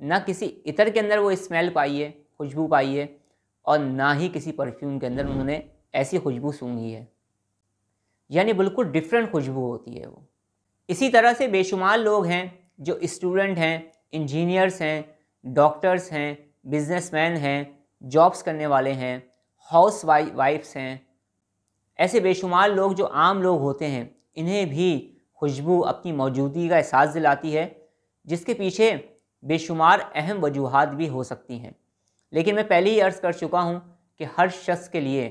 نہ کسی عطر کے اندر وہ اسمیل پائی ہے، خوشبو پائی ہے، اور نہ ہی کسی پرفیوم کے اندر انہوں نے ایسی خوشبو سونگھی ہے، یعنی بالکل ڈفرینٹ خوشبو ہوتی ہے وہ۔ اسی طرح سے بے شمار لوگ ہیں جو اسٹوڈنٹ ہیں، انجینئرس ہیں، ڈاکٹرس ہیں، بزنس مین ہیں، جابس کرنے والے ہیں، ہاؤس وائفس ہیں، ایسے بے شمار لوگ جو عام لوگ ہوتے ہیں، انہیں بھی خوشبو اپنی موجودگی کا احساس دلاتی ہے، جس کے پیچھے بے شمار اہم وجوہات بھی ہو سکتی ہیں۔ لیکن میں پہلے ہی عرض کر چکا ہوں کہ ہر شخص کے لیے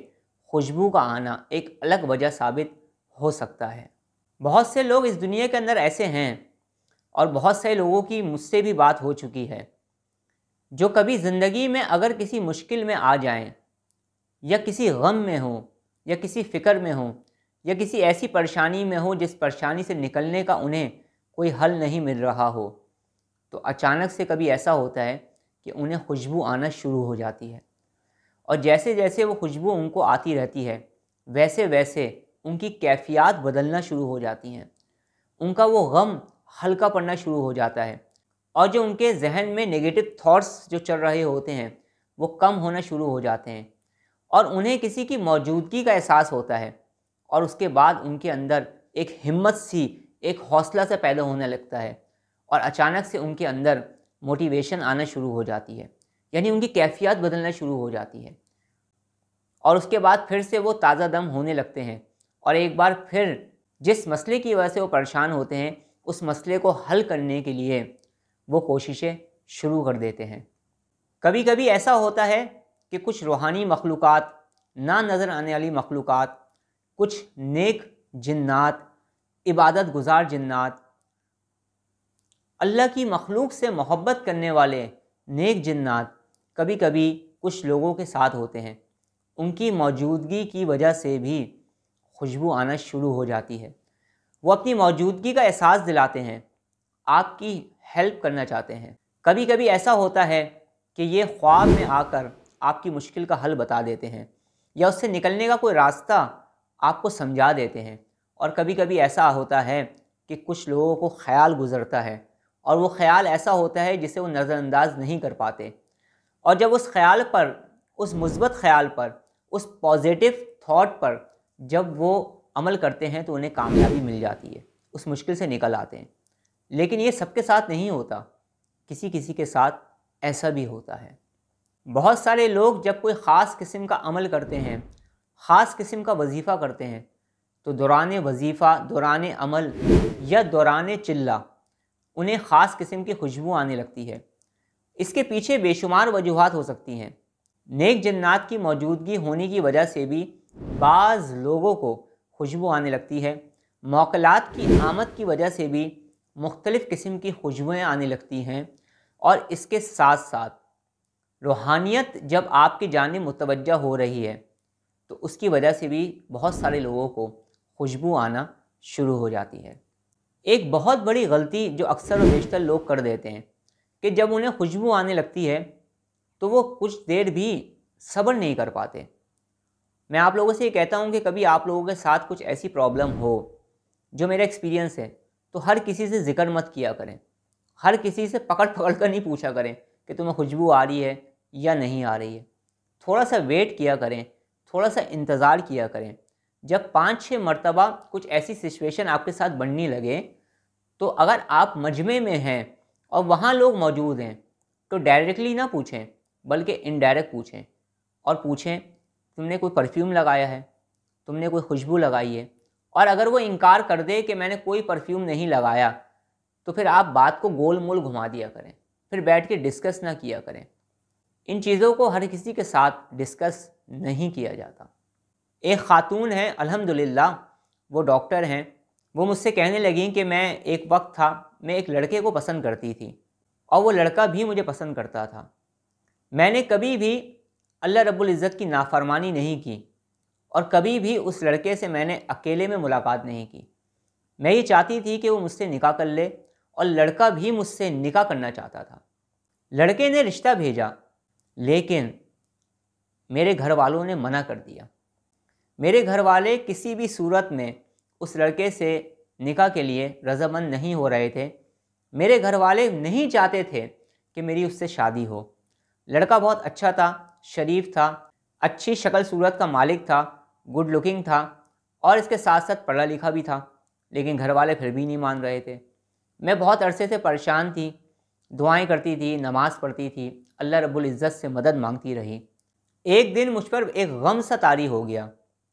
خوشبو کا آنا ایک الگ وجہ ثابت ہو سکتا ہے۔ بہت سے لوگ اس دنیا کے اندر ایسے ہیں، اور بہت سے لوگوں کی مجھ سے بھی بات ہو چکی ہے، جو کبھی زندگی میں اگر کسی مشکل میں آ جائیں، یا کسی غم میں ہوں، یا کسی فکر میں ہوں، یا کسی ایسی پریشانی میں ہوں جس پریشانی سے نکلنے کا انہیں کوئی حل نہیں مل رہا ہو، تو اچانک سے کبھی ایسا ہوتا ہے کہ انہیں خوشبو آنا شروع ہو جاتی ہے، اور جیسے جیسے وہ خوشبو ان کو آتی رہتی ہے، ویسے ویسے ان کی کیفیات بدلنا شروع ہو جاتی ہیں، ان کا وہ غم ہلکا پڑنا شروع ہو جاتا ہے، اور جو ان کے ذہن میں نیگیٹو تھاٹس جو چل رہے ہوتے ہیں وہ کم ہونا شروع ہو جاتے ہیں، اور انہیں کسی کی موجودگی کا احساس ہوتا ہے، اور اس کے بعد ان کے اندر ایک ہمت سی، ایک حوصلہ سے پیدا ہونے لگتا ہے، اور اچانک سے ان کے اندر موٹیویشن آنا شروع ہو جاتی ہے، یعنی ان کی کیفیت بدلنا شروع ہو جاتی ہے، اور اس کے بعد پھر سے وہ تازہ دم ہونے لگتے ہیں، اور ایک بار پھر جس مسئلے کی وجہ سے وہ پریشان ہوتے ہیں اس مسئلے کو حل کرنے کے لیے وہ کوششیں شروع کر دیتے ہیں۔ کبھی کبھی ایسا ہوتا ہے کہ کچھ روحانی مخلوقات، نہ نظر آنے والی مخلوقات، کچھ نیک جنات، عبادت گزار جنات، اللہ کی مخلوق سے محبت کرنے والے نیک جنات کبھی کبھی کچھ لوگوں کے ساتھ ہوتے ہیں، ان کی موجودگی کی وجہ سے بھی خوشبو آنا شروع ہو جاتی ہے، وہ اپنی موجودگی کا احساس دلاتے ہیں، آپ کی ہیلپ کرنا چاہتے ہیں۔ کبھی کبھی ایسا ہوتا ہے کہ یہ خواب میں آ کر آپ کی مشکل کا حل بتا دیتے ہیں، یا اس سے نکلنے کا کوئی راستہ آپ کو سمجھا دیتے ہیں، اور کبھی کبھی ایسا ہوتا ہے کہ کچھ لوگوں کو خیال گزرتا ہے، اور وہ خیال ایسا ہوتا ہے جسے وہ نظر انداز نہیں کر پاتے، اور جب اس خیال پر، اس مثبت خیال پر، اس پازیٹیو تھاٹ پر جب وہ عمل کرتے ہیں تو انہیں کامیابی مل جاتی ہے، اس مشکل سے نکل آتے ہیں۔ لیکن یہ سب کے ساتھ نہیں ہوتا، کسی کسی کے ساتھ ایسا بھی ہوتا ہے۔ بہت سارے لوگ جب کوئی خاص قسم کا عمل کرتے ہیں، خاص قسم کا وظیفہ کرتے ہیں، تو دوران وظیفہ، دوران عمل یا دوران چلہ انہیں خاص قسم کی خوشبو آنے لگتی ہے۔ اس کے پیچھے بے شمار وجوہات ہو سکتی ہیں۔ نیک جنات کی موجودگی ہونے کی وجہ سے بھی بعض لوگوں کو خوشبو آنے لگتی ہے، موکلات کی آمد کی وجہ سے بھی مختلف قسم کی خوشبوئیں آنے لگتی ہیں، اور اس کے ساتھ ساتھ روحانیت جب آپ کی جانب متوجہ ہو رہی ہے تو اس کی وجہ سے بھی بہت سارے لوگوں کو خوشبو آنا شروع ہو جاتی ہے۔ ایک بہت بڑی غلطی جو اکثر و بیشتر لوگ کر دیتے ہیں کہ جب انہیں خوشبو آنے لگتی ہے تو وہ کچھ دیر بھی صبر نہیں کر پاتے۔ میں آپ لوگوں سے یہ کہتا ہوں کہ کبھی آپ لوگوں کے ساتھ کچھ ایسی پرابلم ہو، جو میرا ایکسپیرینس ہے، تو ہر کسی سے ذکر مت کیا کریں، ہر کسی سے پکڑ کر نہیں پوچھا کریں کہ تمہیں خوشبو آ رہی ہے یا نہیں آ رہی ہے۔ تھوڑا سا ویٹ کیا کریں، تھوڑا سا انتظار کیا کریں۔ جب 5-6 مرتبہ کچھ ایسی سچویشن آپ کے ساتھ بننے لگے تو اگر آپ مجمع میں ہیں اور وہاں لوگ موجود ہیں تو ڈائریکٹلی نہ پوچھیں بلکہ انڈائریکٹ پوچھیں، اور پوچھیں تم نے کوئی پرفیوم لگایا ہے، تم نے کوئی خوشبو لگائی ہے، اور اگر وہ انکار کر دے کہ میں نے کوئی پرفیوم نہیں لگایا تو پھر آپ بات کو گول مول گھما دیا کریں، پھر بیٹھ کے ڈسکس نہ کیا کریں۔ ان چیزوں کو ہر کسی کے ساتھ ڈسکس نہیں کیا جاتا۔ ایک خاتون ہیں الحمدللہ، وہ ڈاکٹر ہیں، وہ مجھ سے کہنے لگیں کہ میں ایک وقت تھا، میں ایک لڑکے کو پسند کرتی تھی اور وہ لڑکا بھی مجھے پسند کرتا تھا۔ میں نے کبھی بھی اللہ رب العزت کی نافرمانی نہیں کی، اور کبھی بھی اس لڑکے سے میں نے اکیلے میں ملاقات نہیں کی۔ میں یہ چاہتی تھی کہ وہ مجھ سے نکاح کر لے، اور لڑکا بھی مجھ سے نکاح کرنا چاہتا تھا۔ لڑکے نے رشتہ بھیجا، لیکن میرے گھر والوں نے منع کر دیا۔ میرے گھر والے کسی بھی صورت میں اس لڑکے سے نکاح کے لیے رضامند نہیں ہو رہے تھے۔ میرے گھر والے نہیں چاہتے تھے کہ کہ میری اس سے شادی ہو۔ لڑکا بہت اچھا تھا، شریف تھا، اچھی شکل صورت کا مالک تھا، گڈ لکنگ تھا، اور اس کے ساتھ ساتھ پڑھا لکھا بھی تھا، لیکن گھر والے پھر بھی نہیں مان رہے تھے۔ میں بہت عرصے سے پریشان تھی، دعائیں کرتی تھی، نماز پڑھتی تھی، اللہ رب العزت سے مدد مانگتی رہی۔ ایک دن مجھ پر ایک غم سا طاری ہو گیا،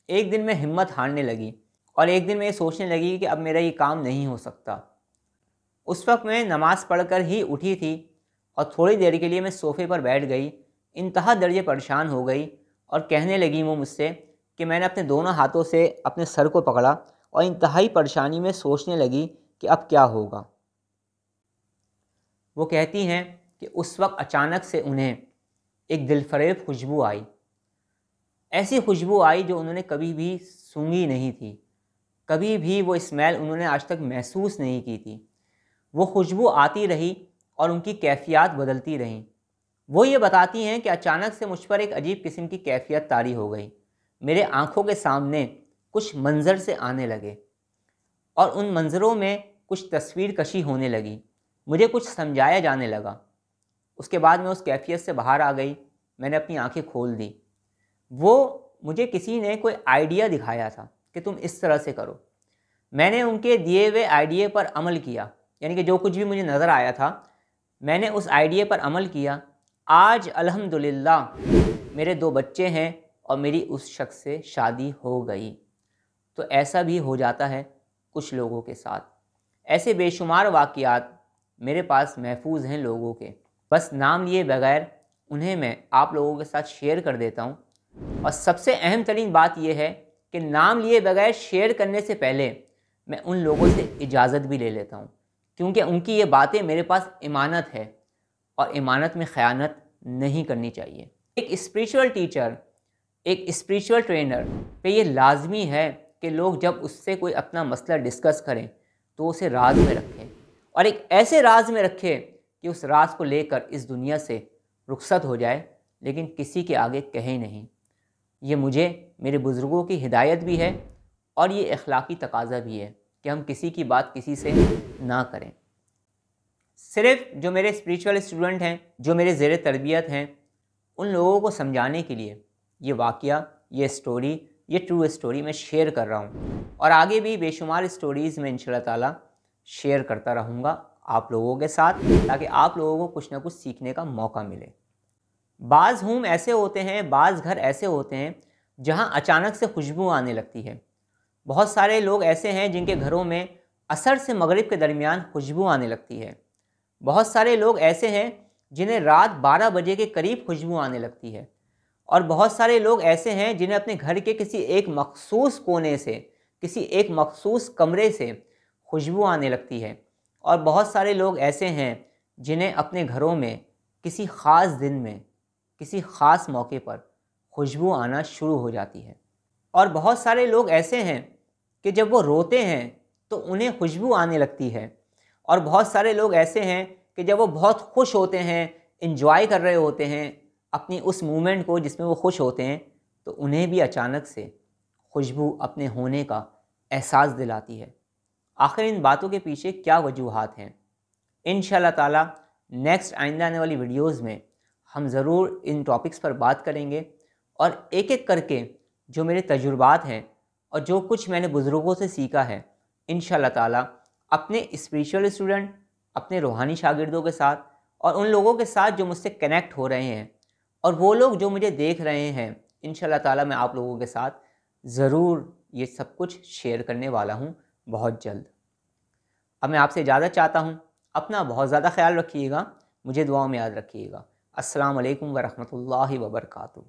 ایک دن میں ہمت ہارنے لگی، اور ایک دن میں یہ سوچنے لگی کہ اب میرا یہ کام نہیں ہو سکتا۔ اس وقت میں نماز پڑھ کر ہی اٹھی تھی، اور تھوڑی دیر کے لیے میں صوفے پر بیٹھ گئی، انتہا درجے پریشان ہو گئی، اور کہنے لگی وہ مجھ سے کہ میں نے اپنے دونوں ہاتھوں سے اپنے سر کو پکڑا اور انتہائی پریشانی میں سوچنے لگی کہ اب کیا ہوگا۔ وہ کہتی ہیں کہ اس وقت اچانک سے انہیں ایک دل فریب خوشبو آئی، ایسی خوشبو آئی جو انہوں نے کبھی بھی سونگھی نہیں تھی، کبھی بھی وہ اسمیل انہوں نے آج تک محسوس نہیں کی تھی۔ وہ خوشبو آتی رہی اور ان کی کیفیات بدلتی رہیں۔ وہ یہ بتاتی ہیں کہ اچانک سے مجھ پر ایک عجیب قسم کی کیفیت طاری ہو گئی، میرے آنکھوں کے سامنے کچھ منظر سے آنے لگے، اور ان منظروں میں کچھ تصویر کشی ہونے لگی، مجھے کچھ سمجھایا جانے لگا۔ اس کے بعد میں اس کیفیت سے باہر آ گئی، میں نے اپنی آنکھیں کھول دی۔ وہ مجھے کسی نے کوئی آئیڈیا دکھایا تھا کہ تم اس طرح سے کرو۔ میں نے ان کے دیے ہوئے آئیڈیا پر عمل کیا، یعنی کہ جو کچھ بھی مجھے نظر آیا تھا میں نے اس آئیڈیا پر عمل کیا۔ آج الحمدللہ میرے 2 بچے ہیں اور میری اس شخص سے شادی ہو گئی۔ تو ایسا بھی ہو جاتا ہے کچھ لوگوں کے ساتھ۔ ایسے بے شمار واقعات میرے پاس محفوظ ہیں لوگوں کے، بس نام لیے بغیر انہیں میں آپ لوگوں کے ساتھ شیئر کر دیتا ہوں۔ اور سب سے اہم ترین بات یہ ہے کہ نام لیے بغیر شیئر کرنے سے پہلے میں ان لوگوں سے اجازت بھی لے لیتا ہوں، کیونکہ ان کی یہ باتیں میرے پاس امانت ہے، اور امانت میں خیانت نہیں کرنی چاہیے۔ ایک اسپریچول ٹیچر، ایک اسپریچول ٹرینر پہ یہ لازمی ہے کہ لوگ جب اس سے کوئی اپنا مسئلہ ڈسکس کریں تو اسے راز میں رکھیں، اور ایک ایسے راز میں رکھے کہ اس راز کو لے کر اس دنیا سے رخصت ہو جائے، لیکن کسی کے آگے کہیں نہیں۔ یہ مجھے میرے بزرگوں کی ہدایت بھی ہے، اور یہ اخلاقی تقاضا بھی ہے کہ ہم کسی کی بات کسی سے نہ کریں۔ صرف جو میرے اسپریچول اسٹوڈنٹ ہیں، جو میرے زیر تربیت ہیں، ان لوگوں کو سمجھانے کے لیے یہ واقعہ، یہ سٹوری، یہ ٹرو اسٹوری میں شیئر کر رہا ہوں، اور آگے بھی بے شمار اسٹوریز میں انشاءاللہ تعالی شیئر کرتا رہوں گا آپ لوگوں کے ساتھ، تاکہ آپ لوگوں کو کچھ نہ کچھ سیکھنے کا موقع ملے۔ بعض ہوم ایسے ہوتے ہیں، بعض گھر ایسے ہوتے ہیں جہاں اچانک سے خوشبو آنے لگتی ہے۔ بہت سارے لوگ ایسے ہیں جن کے گھروں میں عصر سے مغرب کے درمیان خوشبو آنے لگتی ہے۔ بہت سارے لوگ ایسے ہیں جنہیں رات 12 بجے کے قریب خوشبو آنے لگتی ہے، اور بہت سارے لوگ ایسے ہیں جنہیں اپنے گھر کے کسی ایک مخصوص کونے سے، کسی ایک مخصوص کمرے سے خوشبو آنے لگتی ہے، اور بہت سارے لوگ ایسے ہیں جنہیں اپنے گھروں میں کسی خاص دن میں، کسی خاص موقع پر خوشبو آنا شروع ہو جاتی ہے۔ اور بہت سارے لوگ ایسے ہیں کہ جب وہ روتے ہیں تو انہیں خوشبو آنے لگتی ہے، اور بہت سارے لوگ ایسے ہیں کہ جب وہ بہت خوش ہوتے ہیں، انجوائے کر رہے ہوتے ہیں اپنی اس مومنٹ کو جس میں وہ خوش ہوتے ہیں، تو انہیں بھی اچانک سے خوشبو اپنے ہونے کا احساس دلاتی ہے۔ آخر ان باتوں کے پیچھے کیا وجوہات ہیں؟ انشاءاللہ تعالی نیکسٹ آئندہ آنے والی ویڈیوز میں ہم ضرور ان ٹاپکس پر بات کریں گے، اور ایک ایک کر کے جو میرے تجربات ہیں اور جو کچھ میں نے بزرگوں سے سیکھا ہے، انشاءاللہ تعالی اپنے اسپریچول اسٹوڈنٹ، اپنے روحانی شاگردوں کے ساتھ، اور ان لوگوں کے ساتھ جو مجھ سے کنیکٹ ہو رہے ہیں، اور وہ لوگ جو مجھے دیکھ رہے ہیں، انشاءاللہ تعالی میں آپ لوگوں کے ساتھ ضرور یہ سب کچھ شیئر کرنے والا ہوں بہت جلد۔ اب میں آپ سے اجازت چاہتا ہوں، اپنا بہت زیادہ خیال رکھیے گا، مجھے دعاؤں میں یاد رکھیے گا۔ السلام علیکم ورحمۃ اللہ وبرکاتہ۔